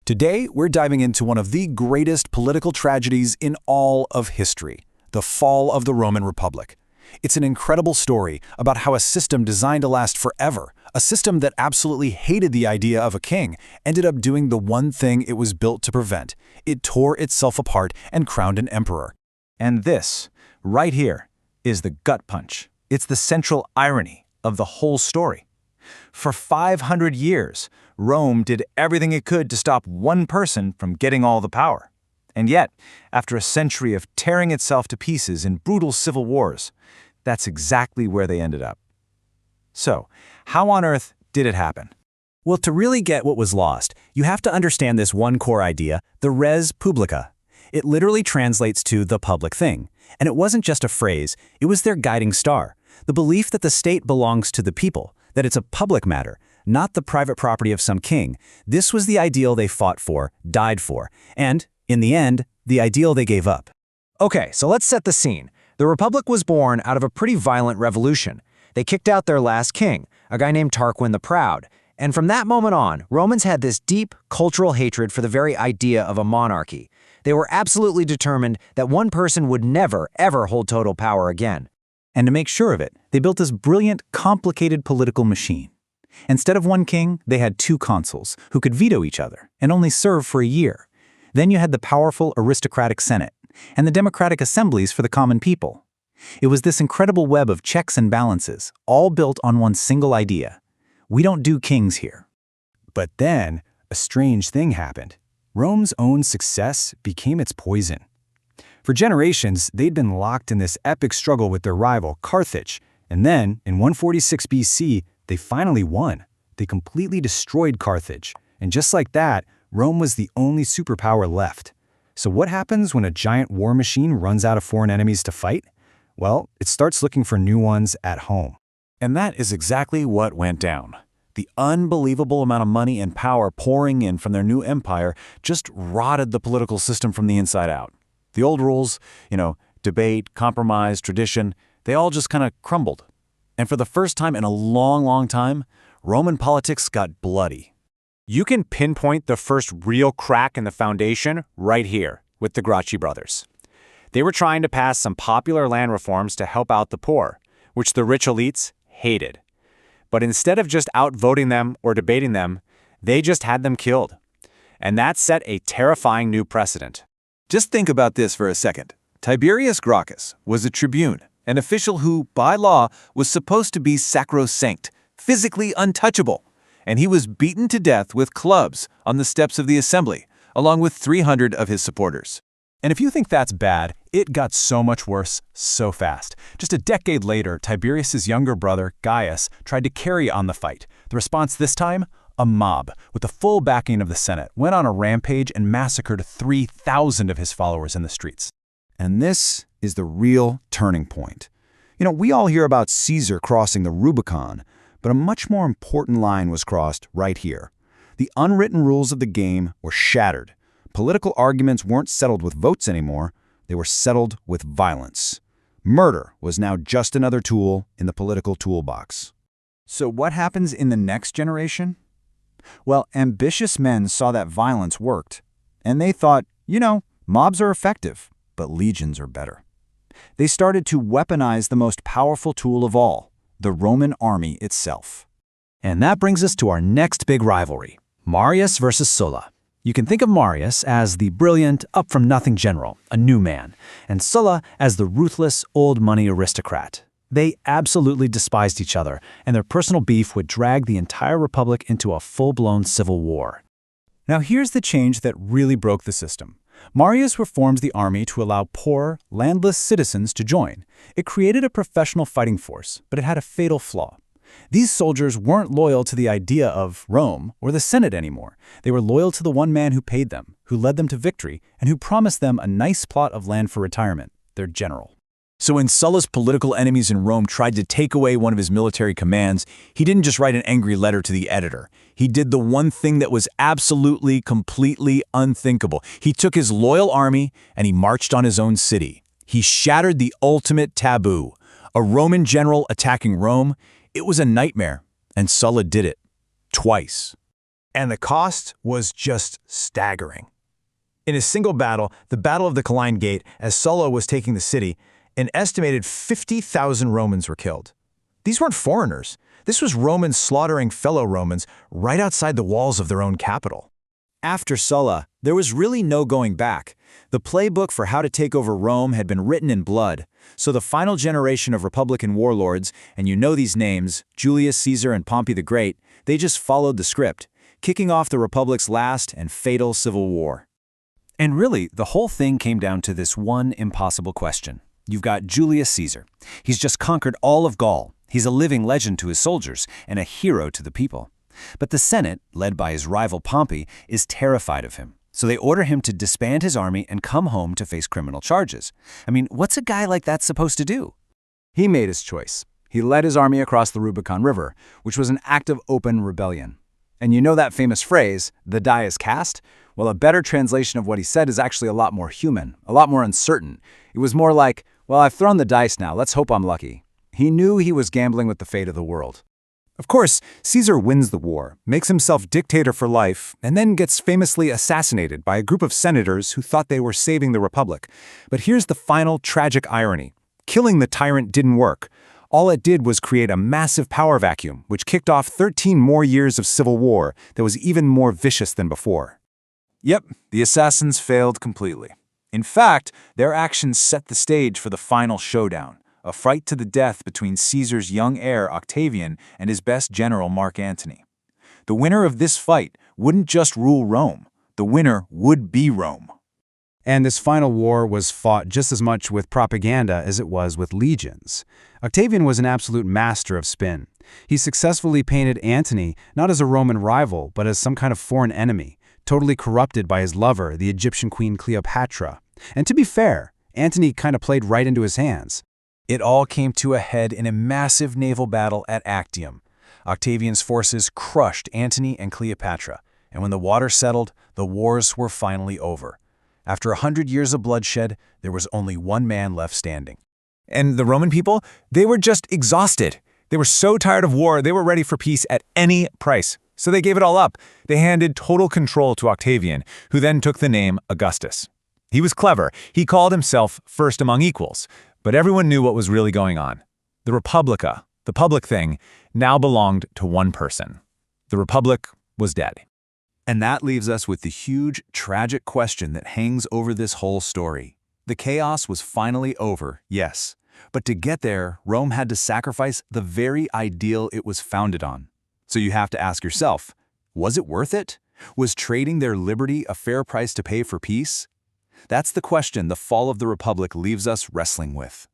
Today, we're diving into one of the greatest political tragedies in all of history, the fall of the Roman Republic. It's an incredible story about how a system designed to last forever, a system that absolutely hated the idea of a king, ended up doing the one thing it was built to prevent. It tore itself apart and crowned an emperor. And this, right here, is the gut punch. It's the central irony of the whole story. For 500 years, Rome did everything it could to stop one person from getting all the power. And yet, after a century of tearing itself to pieces in brutal civil wars, that's exactly where they ended up. So, how on earth did it happen? Well, to really get what was lost, you have to understand this one core idea, the res publica. It literally translates to the public thing. And it wasn't just a phrase, it was their guiding star. The belief that the state belongs to the people, that it's a public matter, not the private property of some king. This was the ideal they fought for, died for, and, in the end, the ideal they gave up. Okay, so let's set the scene. The Republic was born out of a pretty violent revolution. They kicked out their last king, a guy named Tarquin the Proud. And from that moment on, Romans had this deep cultural hatred for the very idea of a monarchy. They were absolutely determined that one person would never, ever hold total power again. And to make sure of it, they built this brilliant, complicated political machine. Instead of one king, they had two consuls, who could veto each other and only serve for a year. Then you had the powerful aristocratic Senate and the democratic assemblies for the common people. It was this incredible web of checks and balances, all built on one single idea. We don't do kings here. But then, a strange thing happened. Rome's own success became its poison. For generations, they'd been locked in this epic struggle with their rival, Carthage. And then, in 146 BC, they finally won. They completely destroyed Carthage. And just like that, Rome was the only superpower left. So what happens when a giant war machine runs out of foreign enemies to fight? Well, it starts looking for new ones at home. And that is exactly what went down. The unbelievable amount of money and power pouring in from their new empire just rotted the political system from the inside out. The old rules, debate, compromise, tradition, they all just kind of crumbled. And for the first time in a long, long time, Roman politics got bloody. You can pinpoint the first real crack in the foundation right here with the Gracchi brothers. They were trying to pass some popular land reforms to help out the poor, which the rich elites hated. But instead of just outvoting them or debating them, they just had them killed. And that set a terrifying new precedent. Just think about this for a second. Tiberius Gracchus was a tribune, an official who, by law, was supposed to be sacrosanct, physically untouchable, and he was beaten to death with clubs on the steps of the assembly, along with 300 of his supporters. And if you think that's bad, it got so much worse so fast. Just a decade later, Tiberius's younger brother, Gaius, tried to carry on the fight. The response this time? A mob, with the full backing of the Senate, went on a rampage and massacred 3,000 of his followers in the streets. And this is the real turning point. We all hear about Caesar crossing the Rubicon, but a much more important line was crossed right here. The unwritten rules of the game were shattered. Political arguments weren't settled with votes anymore. They were settled with violence. Murder was now just another tool in the political toolbox. So what happens in the next generation? Well, ambitious men saw that violence worked, and they thought, mobs are effective, but legions are better. They started to weaponize the most powerful tool of all, the Roman army itself. And that brings us to our next big rivalry, Marius versus Sulla. You can think of Marius as the brilliant, up-from-nothing general, a new man, and Sulla as the ruthless, old-money aristocrat. They absolutely despised each other, and their personal beef would drag the entire republic into a full-blown civil war. Now here's the change that really broke the system. Marius reformed the army to allow poor, landless citizens to join. It created a professional fighting force, but it had a fatal flaw. These soldiers weren't loyal to the idea of Rome or the Senate anymore. They were loyal to the one man who paid them, who led them to victory, and who promised them a nice plot of land for retirement, their general. So when Sulla's political enemies in Rome tried to take away one of his military commands, he didn't just write an angry letter to the editor. He did the one thing that was absolutely, completely unthinkable. He took his loyal army and he marched on his own city. He shattered the ultimate taboo. A Roman general attacking Rome, it was a nightmare, and Sulla did it. Twice. And the cost was just staggering. In a single battle, the Battle of the Colline Gate, as Sulla was taking the city, an estimated 50,000 Romans were killed. These weren't foreigners. This was Romans slaughtering fellow Romans right outside the walls of their own capital. After Sulla, there was really no going back. The playbook for how to take over Rome had been written in blood, so the final generation of Republican warlords, and you know these names, Julius Caesar and Pompey the Great, they just followed the script, kicking off the Republic's last and fatal civil war. And really, the whole thing came down to this one impossible question. You've got Julius Caesar. He's just conquered all of Gaul. He's a living legend to his soldiers and a hero to the people. But the Senate, led by his rival Pompey, is terrified of him. So they order him to disband his army and come home to face criminal charges. I mean, what's a guy like that supposed to do? He made his choice. He led his army across the Rubicon River, which was an act of open rebellion. And you know that famous phrase, the die is cast? Well, a better translation of what he said is actually a lot more human, a lot more uncertain. It was more like, well, I've thrown the dice now, let's hope I'm lucky. He knew he was gambling with the fate of the world. Of course, Caesar wins the war, makes himself dictator for life, and then gets famously assassinated by a group of senators who thought they were saving the Republic. But here's the final tragic irony. Killing the tyrant didn't work. All it did was create a massive power vacuum, which kicked off 13 more years of civil war that was even more vicious than before. Yep, the assassins failed completely. In fact, their actions set the stage for the final showdown, a fight to the death between Caesar's young heir Octavian and his best general Mark Antony. The winner of this fight wouldn't just rule Rome, the winner would be Rome. And this final war was fought just as much with propaganda as it was with legions. Octavian was an absolute master of spin. He successfully painted Antony not as a Roman rival, but as some kind of foreign enemy, totally corrupted by his lover, the Egyptian queen Cleopatra. And to be fair, Antony kind of played right into his hands. It all came to a head in a massive naval battle at Actium. Octavian's forces crushed Antony and Cleopatra, and when the water settled, the wars were finally over. After 100 years of bloodshed, there was only one man left standing. And the Roman people, they were just exhausted. They were so tired of war, they were ready for peace at any price. So they gave it all up. They handed total control to Octavian, who then took the name Augustus. He was clever. He called himself first among equals. But everyone knew what was really going on. The Republica, the public thing, now belonged to one person. The Republic was dead. And that leaves us with the huge, tragic question that hangs over this whole story. The chaos was finally over, yes. But to get there, Rome had to sacrifice the very ideal it was founded on. So you have to ask yourself, was it worth it? Was trading their liberty a fair price to pay for peace? That's the question the fall of the Republic leaves us wrestling with.